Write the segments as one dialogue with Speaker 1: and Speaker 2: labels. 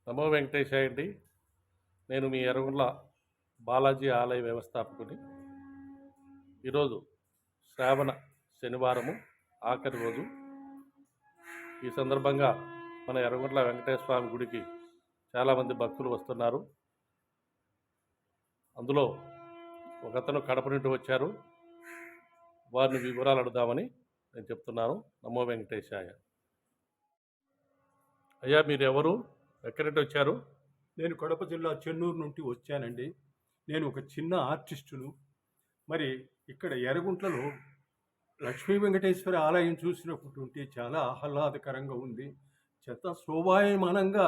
Speaker 1: నమో వెంకటేశాయ అండి. నేను మీ ఎర్రగుంట్ల బాలాజీ ఆలయ వ్యవస్థాపకుని. ఈరోజు శ్రావణ శనివారము, ఆఖరి రోజు. ఈ సందర్భంగా మన ఎర్రగుంట్ల వెంకటేశ్వర స్వామి గుడికి చాలామంది భక్తులు వస్తున్నారు. అందులో ఒకతను కడప నుండి వచ్చారు. వారిని వివరాలు అడుగుదామని నేను చెప్తున్నాను. నమో వెంకటేశాయ. అయ్యా, మీరు ఎవరు, ఎక్కడి నుండి వచ్చారు?
Speaker 2: నేను కడప జిల్లా చెన్నూరు నుండి వచ్చానండి. నేను ఒక చిన్న ఆర్టిస్టును. మరి ఇక్కడ ఎర్రగుంట్లలో లక్ష్మీ వెంకటేశ్వర ఆలయం చూసినప్పుడు చాలా ఆహ్లాదకరంగా ఉంది, చెత్త శోభాయమానంగా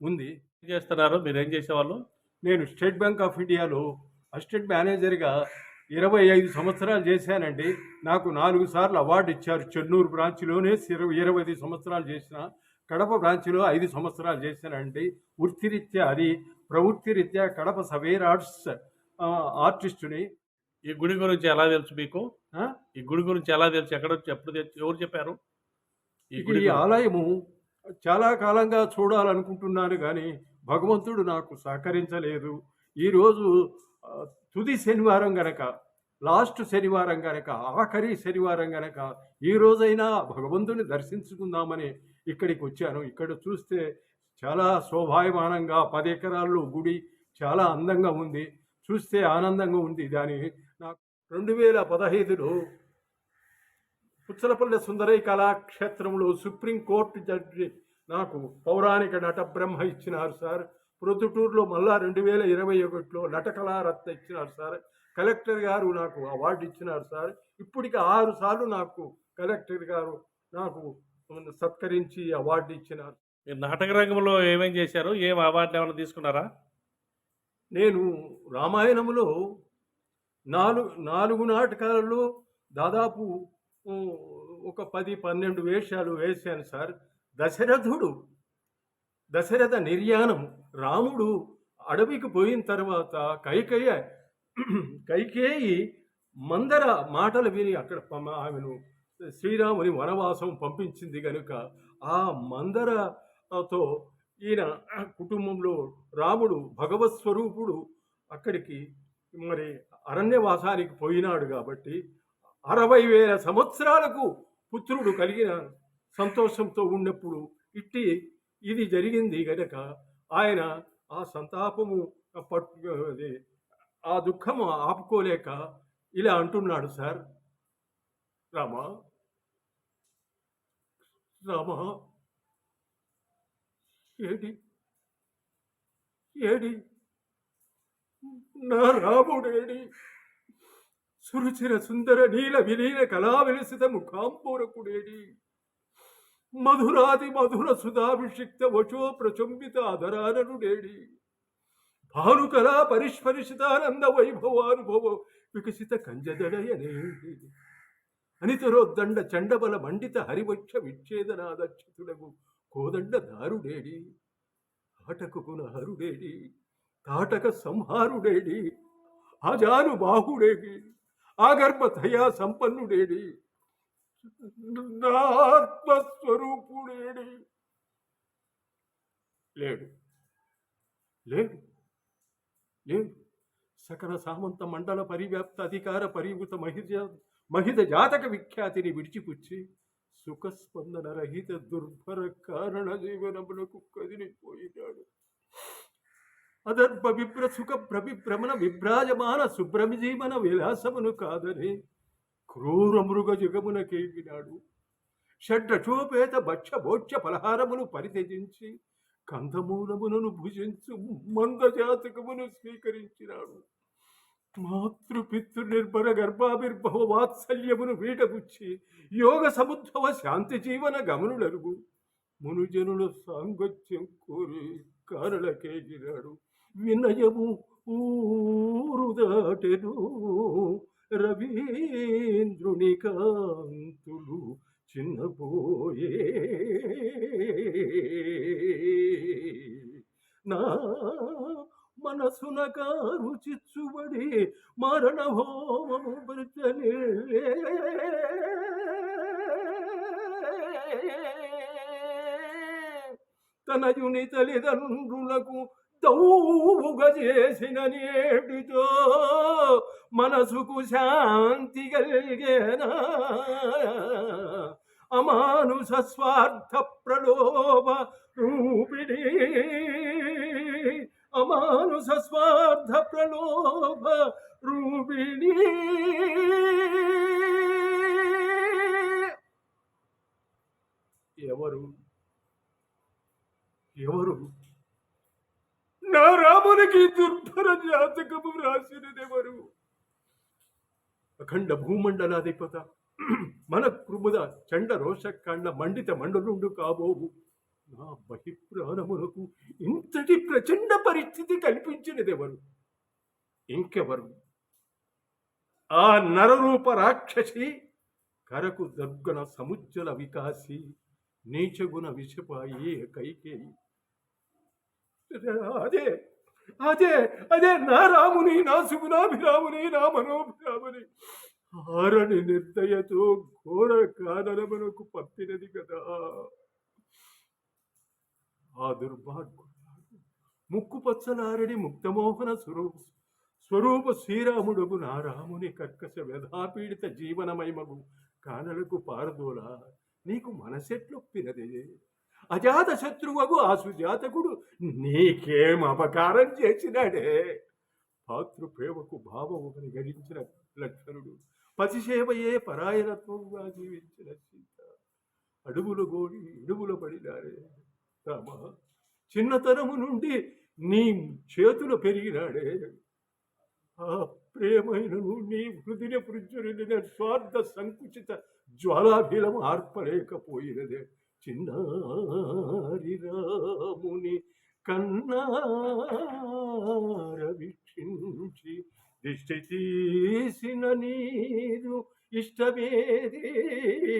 Speaker 2: ఉంది.
Speaker 1: ఏం చేస్తున్నారు? మీరు ఏం చేసేవాళ్ళు?
Speaker 2: నేను స్టేట్ బ్యాంక్ ఆఫ్ ఇండియాలో అసిస్టెంట్ మేనేజర్గా 25 సంవత్సరాలు చేశానండి. నాకు 4 సార్లు అవార్డు ఇచ్చారు. చెన్నూరు బ్రాంచ్లోనే 25 సంవత్సరాలు చేసిన, కడప బ్రాంచ్లో 5 సంవత్సరాలు చేశానండి. వృత్తిరీత్యా అది, ప్రవృత్తిరీత్యా కడప సవేర్ ఆర్ట్స్ ఆర్టిస్టుని.
Speaker 1: ఈ గుడి గురించి ఎలా తెలుసు మీకు? ఈ గుడి గురించి ఎలా తెలుసు? ఎక్కడ ఎప్పుడు ఎవరు చెప్పారు?
Speaker 2: ఈ ఆలయము చాలా కాలంగా చూడాలనుకుంటున్నాను, కానీ భగవంతుడు నాకు సహకరించలేదు. ఈరోజు తుది శనివారం గనక, లాస్ట్ శనివారం గనక, ఆఖరి శనివారం గనక ఈ రోజైనా భగవంతుని దర్శించుకుందామని ఇక్కడికి వచ్చాను. ఇక్కడ చూస్తే చాలా శోభాయమానంగా 10 ఎకరాల్లో గుడి చాలా అందంగా ఉంది. చూస్తే ఆనందంగా ఉంది. దాని నాకు 2015లో పుచ్చలపల్లె సుందరయ్య కళాక్షేత్రంలో సుప్రీంకోర్టు జడ్జి నాకు పౌరాణిక నట బ్రహ్మ ఇచ్చినారు సార్. ప్రొద్దుటూరులో మళ్ళా 2021లో నట కళారత్న ఇచ్చినారు సార్. కలెక్టర్ గారు నాకు అవార్డు ఇచ్చినారు సార్. ఇప్పటికి 6 సార్లు నాకు కలెక్టర్ గారు నాకు సత్కరించి అవార్డు ఇచ్చినారు.
Speaker 1: మీరు నాటక రంగంలో ఏమేం చేశారు? ఏం అవార్డు ఏమైనా తీసుకున్నారా?
Speaker 2: నేను రామాయణంలో 4 నాటకాలలో దాదాపు ఒక 10-12 వేషాలు వేశాను సార్. దశరథ నిర్యాణం, రాముడు అడవికి పోయిన తర్వాత కైకేయి మందర మాటలు విని అక్కడ ఆమెను శ్రీరాముని వనవాసం పంపించింది కనుక ఆ మందరతో ఈయన కుటుంబంలో రాముడు భగవత్ స్వరూపుడు అక్కడికి మరి అరణ్యవాసానికి పోయినాడు. కాబట్టి 60,000 సంవత్సరాలకు పుత్రుడు కలిగిన సంతోషంతో ఉన్నప్పుడు ఇది జరిగింది కనుక ఆయన ఆ సంతాపము ఆ దుఃఖము ఆపుకోలేక ఇలా అంటున్నాడు సార్. రామా రామా, ఏడి నా రాముడేడి? సురుచిర సుందర నీల విలీన కళా విలసిత ముఖాంబోరకుడేడి? మధురాది మధుర సుధాభిషిక్త వచో ప్రచుంబిత అధరానరుడేడి? భానుకళా పరిష్పరిషితానంద వైభవానుభవ వికసిత కంజదడయనేడి? అనితరోద్దండ చండబల మండిత హరివక్ష విచ్ఛేదనాదక్షితుడగు కోదండ దారుడేడి? ఆటకు నహరుడేడి? తాటక సంహారుడేడి? ఆజాను బాహుడేడి? ఆగర్భతయా సంపన్నుడేడి? ఆత్మస్వరూపుడేడి? లేడు లేడు లేడు. సకల సామంత మండల పరివ్యాప్త అధికార పరివృత మహిత జాతక విఖ్యాతిని విడిచిపుచ్చి సుఖస్పందన రహిత దుర్భర కారణ జీవనములకు కదిలిపోయినాడు. అదర్భ విభ్ర సుఖ భ్రమణ విభ్రాజమాన సుబ్రమిజీవన విలాసమును కాదని క్రూర మృగ జగమునకేగినాడు. షడ్రచోపేత భక్ష భోక్ష పలహారమును పరిత్యజించి కందమూలములను భుజించు మందజాతకమును స్వీకరించినాడు. మాతృపితృ నిర్భర గర్భావిర్భవ వాత్సల్యమును వీటగుచ్చి యోగ సముద్భవ శాంతి జీవన గమనులరుగు మునుజనుల సాంగత్యం కోరి కారలకేగినాడు. వినయము ఊరు దాటెను రవీంద్రుని కాంతులు చిన్నపోయే. నా మనసున కారు చిచ్చుబడి మరణ హోమము బ్రతనే. తనయుని తల్లిదండ్రులకు దౌవుగ చేసిన నేటితో మనసుకు శాంతి కలిగేనా అమానుష స్వార్థ ప్రలోభ రూపిణి అమానుష స్వార్థ ప్రలోభ రూపిణి ఎవరు ఎవరు నా రామునికి దుర్భర జాతకము రాసినదెవరు అఖండ భూమండలాధిపత మన కృముద చండ రోషకాండ మండిత మండలుండు కాబోవు నా బహిప్రాణములకు ఇంతటి ప్రచండ పరిస్థితి కల్పించినదెవరు ఇంకెవరు ఆ నరరూప రాక్షసి కరకు దర్గన సముజ్జల వికాసి నీచగుణ విషపాయి కైకేయి అదే అదే అదే నా రాముని నా సుగుణాభిరాముని నా మనోభిరాముని ఆరని నిర్దయతో ఘోర కాననమునకు పంపినది కదా ఆ దుర్భాగ్యుడు ముక్కు పచ్చలారని ముక్తమోహన స్వరూప శ్రీరాముడుగు నా రాముని కర్కశ వ్యధాపీడిత జీవనమైమగు కానలకు పారదోల నీకు మనసెట్లొప్పినది అజాత శత్రువగు ఆ సుజాతకుడు నీకేం అపకారం చేసినాడే పాతృప్రేమకు భావముని గడించిన లక్షణుడు పతిసేవయే పరాయణత్వంగా జీవించిన సీత అడుగులు గోడి ఇడుగులు పడినాడే రామ చిన్నతనము నుండి నీ చేతులు పెరిగినాడే ఆ ప్రేమైనను నీ హృదయ పృజ్వరిన స్వార్థ సంకుచిత జ్వాలాభిలము ఆర్పలేకపోయినదే చిన్నారి రాముని కన్నార వీక్షించి దిష్టి తీసిన నీరు ఇష్టమేది